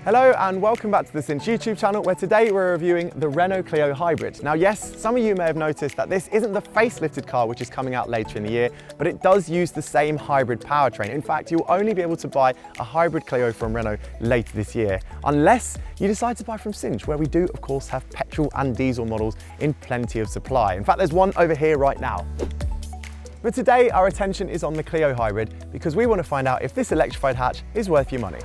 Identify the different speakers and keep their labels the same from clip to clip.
Speaker 1: Hello and welcome back to the Cinch YouTube channel, where today we're reviewing the Renault Clio Hybrid. Now yes, some of you may have noticed that this isn't the facelifted car which is coming out later in the year, but it does use the same hybrid powertrain. In fact, you'll only be able to buy a hybrid Clio from Renault later this year, unless you decide to buy from Cinch, where we do of course have petrol and diesel models in plenty of supply. In fact, there's one over here right now. But today our attention is on the Clio Hybrid because we want to find out if this electrified hatch is worth your money.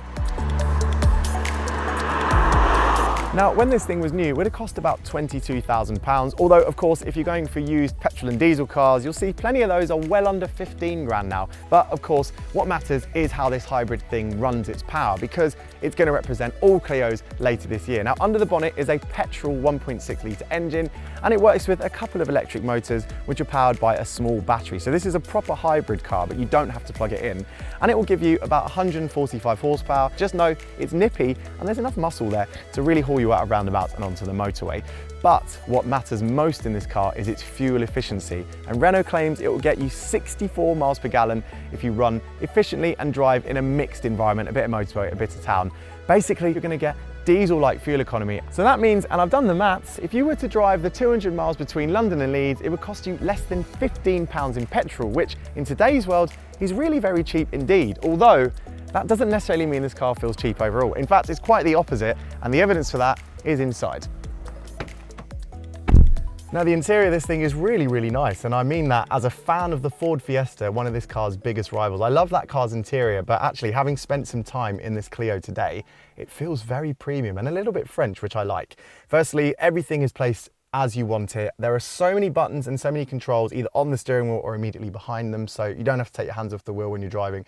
Speaker 1: Now, when this thing was new, it would have cost about £22,000, although of course, if you're going for used petrol and diesel cars, you'll see plenty of those are well under 15 grand now. But of course, what matters is how this hybrid thing runs its power, because it's going to represent all Clios later this year. Now, under the bonnet is a petrol 1.6 litre engine, and it works with a couple of electric motors, which are powered by a small battery. So this is a proper hybrid car, but you don't have to plug it in. And it will give you about 145 horsepower. Just know it's nippy, and there's enough muscle there to really haul you out of roundabouts and onto the motorway. But what matters most in this car is its fuel efficiency, and Renault claims it will get you 64 miles per gallon if you run efficiently and drive in a mixed environment, a bit of motorway, a bit of town. Basically, you're going to get diesel-like fuel economy. So that means, and I've done the maths, if you were to drive the 200 miles between London and Leeds, it would cost you less than £15 in petrol, which in today's world is really very cheap indeed. Although that doesn't necessarily mean this car feels cheap overall. In fact, it's quite the opposite, and the evidence for that is inside. Now, the interior of this thing is really, really nice, and I mean that as a fan of the Ford Fiesta, one of this car's biggest rivals. I love that car's interior, but actually, having spent some time in this Clio today, it feels very premium and a little bit French, which I like. Firstly, everything is placed as you want it. There are so many buttons and so many controls, either on the steering wheel or immediately behind them, so you don't have to take your hands off the wheel when you're driving.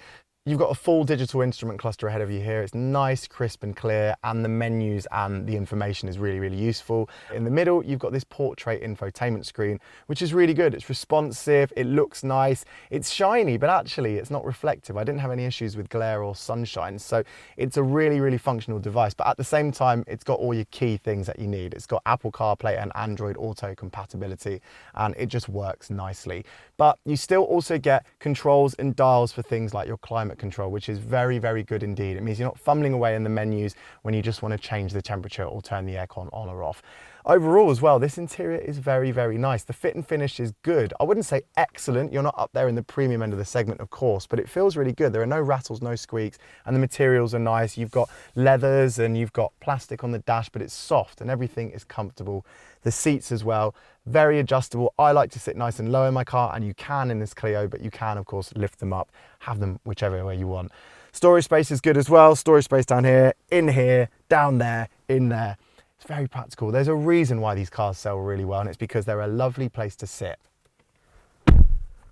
Speaker 1: You've got a full digital instrument cluster ahead of you here. It's nice, crisp and clear, and the menus and the information is really, really useful. In the middle, you've got this portrait infotainment screen, which is really good. It's responsive, it looks nice, it's shiny, but actually it's not reflective. I didn't have any issues with glare or sunshine, so it's a really, really functional device. But at the same time, it's got all your key things that you need. It's got Apple CarPlay and Android Auto compatibility, and it just works nicely. But you still also get controls and dials for things like your climate control, which is very, very good indeed. It means you're not fumbling away in the menus when you just want to change the temperature or turn the aircon on or off. Overall as well, this interior is very, very nice. The fit and finish is good. I wouldn't say excellent. You're not up there in the premium end of the segment, of course, but it feels really good. There are no rattles, no squeaks, and the materials are nice. You've got leathers and you've got plastic on the dash, but it's soft and everything is comfortable. The seats as well, very adjustable. I like to sit nice and low in my car, and you can in this Clio, but you can of course lift them up, have them whichever way you want. Storage space is good as well. Storage space down here, down there, in there. It's very practical. There's a reason why these cars sell really well, and it's because they're a lovely place to sit.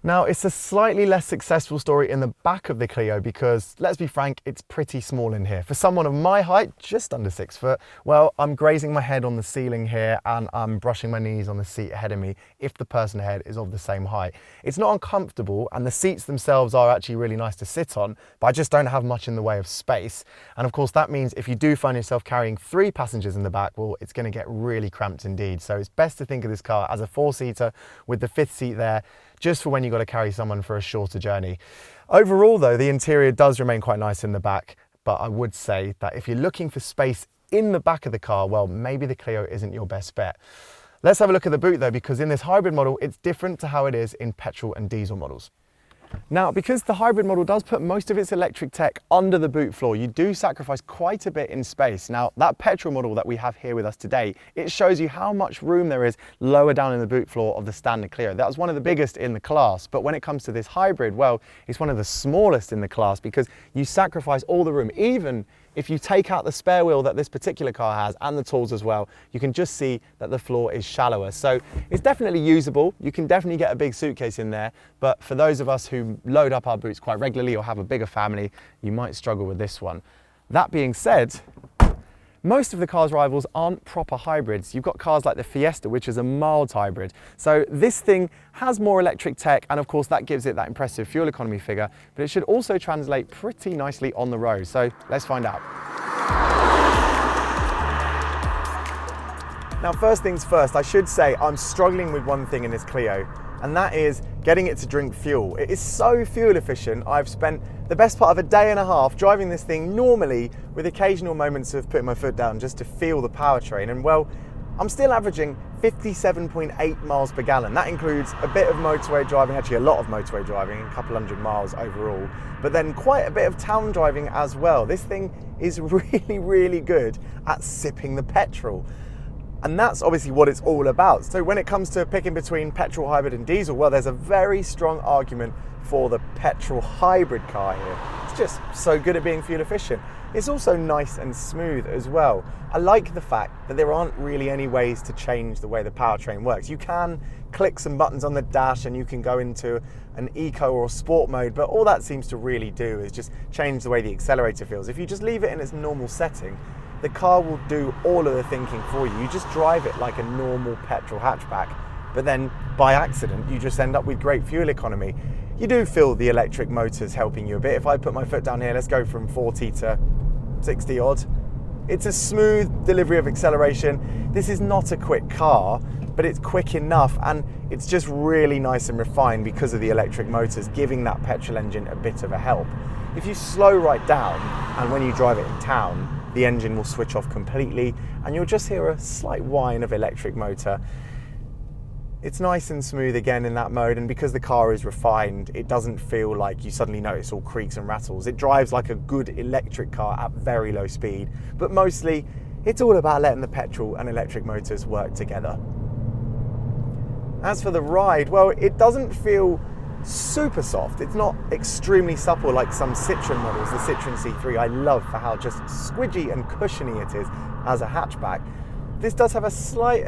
Speaker 1: Now, it's a slightly less successful story in the back of the Clio because, let's be frank, it's pretty small in here. For someone of my height, just under 6 foot, well, I'm grazing my head on the ceiling here and I'm brushing my knees on the seat ahead of me if the person ahead is of the same height. It's not uncomfortable, and the seats themselves are actually really nice to sit on, but I just don't have much in the way of space. And of course, that means if you do find yourself carrying 3 passengers in the back, well, it's going to get really cramped indeed. So it's best to think of this car as a 4-seater with the 5th seat there, just for when you've got to carry someone for a shorter journey. Overall though, the interior does remain quite nice in the back, but I would say that if you're looking for space in the back of the car, well, maybe the Clio isn't your best bet. Let's have a look at the boot though, because in this hybrid model, it's different to how it is in petrol and diesel models. Now, because the hybrid model does put most of its electric tech under the boot floor, you do sacrifice quite a bit in space. Now, that petrol model that we have here with us today, it shows you how much room there is lower down in the boot floor of the standard Clio. That was one of the biggest in the class, but when it comes to this hybrid, well, it's one of the smallest in the class because you sacrifice all the room. Even if you take out the spare wheel that this particular car has and the tools as well, you can just see that the floor is shallower. So it's definitely usable. You can definitely get a big suitcase in there, but for those of us who load up our boots quite regularly or have a bigger family, you might struggle with this one. That being said, most of the car's rivals aren't proper hybrids. You've got cars like the Fiesta, which is a mild hybrid. So this thing has more electric tech, and of course that gives it that impressive fuel economy figure, but it should also translate pretty nicely on the road. So let's find out. Now, first things first, I should say I'm struggling with one thing in this Clio. and that is getting it to drink fuel. It is so fuel efficient. I've spent the best part of a day and a half driving this thing normally, with occasional moments of putting my foot down just to feel the powertrain, and well, I'm still averaging 57.8 miles per gallon. That includes a bit of motorway driving, actually a lot of motorway driving, a couple hundred miles overall, but then quite a bit of town driving as well. This thing is really, really good at sipping the petrol. And that's obviously what it's all about. So when it comes to picking between petrol, hybrid and diesel, well, there's a very strong argument for the petrol hybrid car here. It's just so good at being fuel efficient. It's also nice and smooth as well. I like the fact that there aren't really any ways to change the way the powertrain works. You can click some buttons on the dash and you can go into an eco or sport mode, but all that seems to really do is just change the way the accelerator feels. If you just leave it in its normal setting, the car will do all of the thinking for you. You just drive it like a normal petrol hatchback, but then by accident, you just end up with great fuel economy. You do feel the electric motors helping you a bit. If I put my foot down here, let's go from 40 to 60 odd. It's a smooth delivery of acceleration. This is not a quick car, but it's quick enough, and it's just really nice and refined because of the electric motors, giving that petrol engine a bit of a help. If you slow right down, and when you drive it in town, the engine will switch off completely and you'll just hear a slight whine of electric motor. It's nice and smooth again in that mode, and because the car is refined, it doesn't feel like you suddenly notice all creaks and rattles. It drives like a good electric car at very low speed, but mostly it's all about letting the petrol and electric motors work together. As for the ride, well, it doesn't feel super soft. It's not extremely supple like some Citroen models, the Citroen C3 I love for how just squidgy and cushiony it is as a hatchback. This does have a slight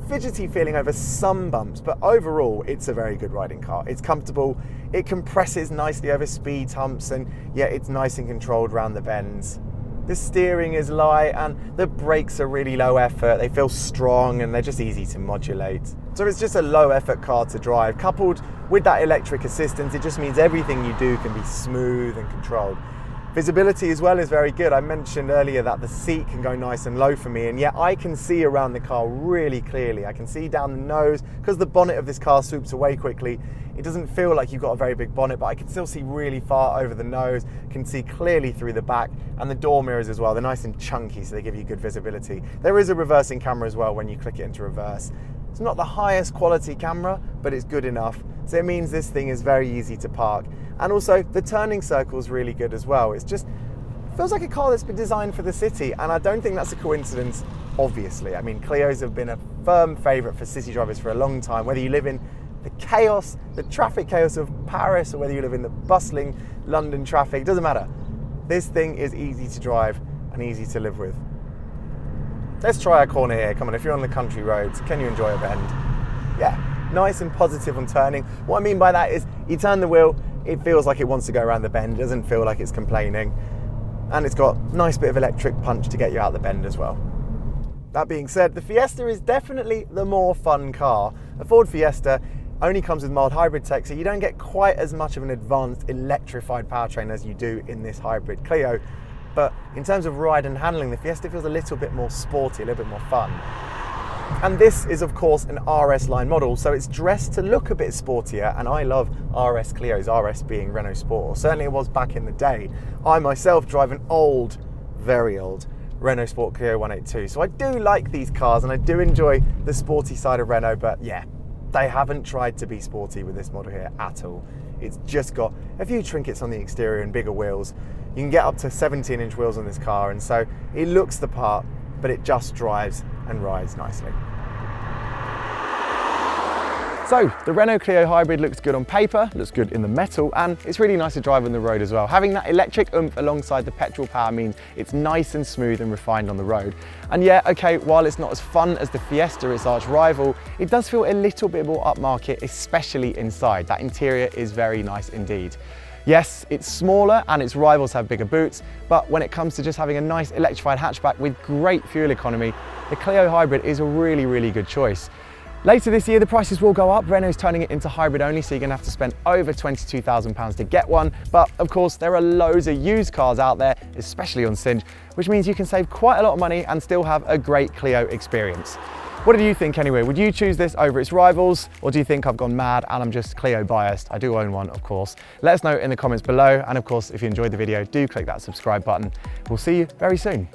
Speaker 1: fidgety feeling over some bumps, but overall it's a very good riding car. It's comfortable, it compresses nicely over speed humps, and yet it's nice and controlled around the bends. The steering is light and the brakes are really low effort. They feel strong and they're just easy to modulate. So it's just a low effort car to drive. Coupled with that electric assistance, it just means everything you do can be smooth and controlled. Visibility as well is very good. I mentioned earlier that the seat can go nice and low for me, and yet I can see around the car really clearly. I can see down the nose because the bonnet of this car swoops away quickly. It doesn't feel like you've got a very big bonnet, but I can still see really far over the nose, can see clearly through the back, and the door mirrors as well. They're nice and chunky, so they give you good visibility. There is a reversing camera as well when you click it into reverse. It's not the highest quality camera, but it's good enough. So it means this thing is very easy to park. And also the turning circle is really good as well. It feels like a car that's been designed for the city, and I don't think that's a coincidence, obviously. I mean, Clios have been a firm favorite for city drivers for a long time, whether you live in the chaos, the traffic chaos of Paris, or whether you live in the bustling London traffic, doesn't matter. This thing is easy to drive and easy to live with. Let's try a corner here. Come on, if you're on the country roads, can you enjoy a bend? Yeah, nice and positive on turning. What I mean by that is you turn the wheel, it feels like it wants to go around the bend. It doesn't feel like it's complaining. And it's got a nice bit of electric punch to get you out the bend as well. That being said, the Fiesta is definitely the more fun car. A Ford Fiesta only comes with mild hybrid tech, so you don't get quite as much of an advanced electrified powertrain as you do in this hybrid Clio. But in terms of ride and handling, the Fiesta feels a little bit more sporty, a little bit more fun. And this is of course an RS line model, so it's dressed to look a bit sportier, and I love RS Clios, RS being Renault Sport, or certainly it was back in the day. I myself drive an old, very old Renault Sport Clio 182, so I do like these cars and I do enjoy the sporty side of Renault, but yeah, they haven't tried to be sporty with this model here at all. It's just got a few trinkets on the exterior and bigger wheels. You can get up to 17-inch wheels on this car, and so it looks the part, but it just drives and rides nicely. So the Renault Clio Hybrid looks good on paper, looks good in the metal, and it's really nice to drive on the road as well. Having that electric oomph alongside the petrol power means it's nice and smooth and refined on the road. And yeah, okay, while it's not as fun as the Fiesta, its arch rival, it does feel a little bit more upmarket, especially inside. That interior is very nice indeed. Yes, it's smaller and its rivals have bigger boots, but when it comes to just having a nice electrified hatchback with great fuel economy, the Clio Hybrid is a really, really good choice. Later this year, the prices will go up. Renault's turning it into hybrid only, so you're gonna have to spend over £22,000 to get one. But of course, there are loads of used cars out there, especially on Cinch, which means you can save quite a lot of money and still have a great Clio experience. What do you think anyway? Would you choose this over its rivals, or do you think I've gone mad and I'm just Clio biased? I do own one, of course. Let us know in the comments below, and of course, if you enjoyed the video, do click that subscribe button. We'll see you very soon.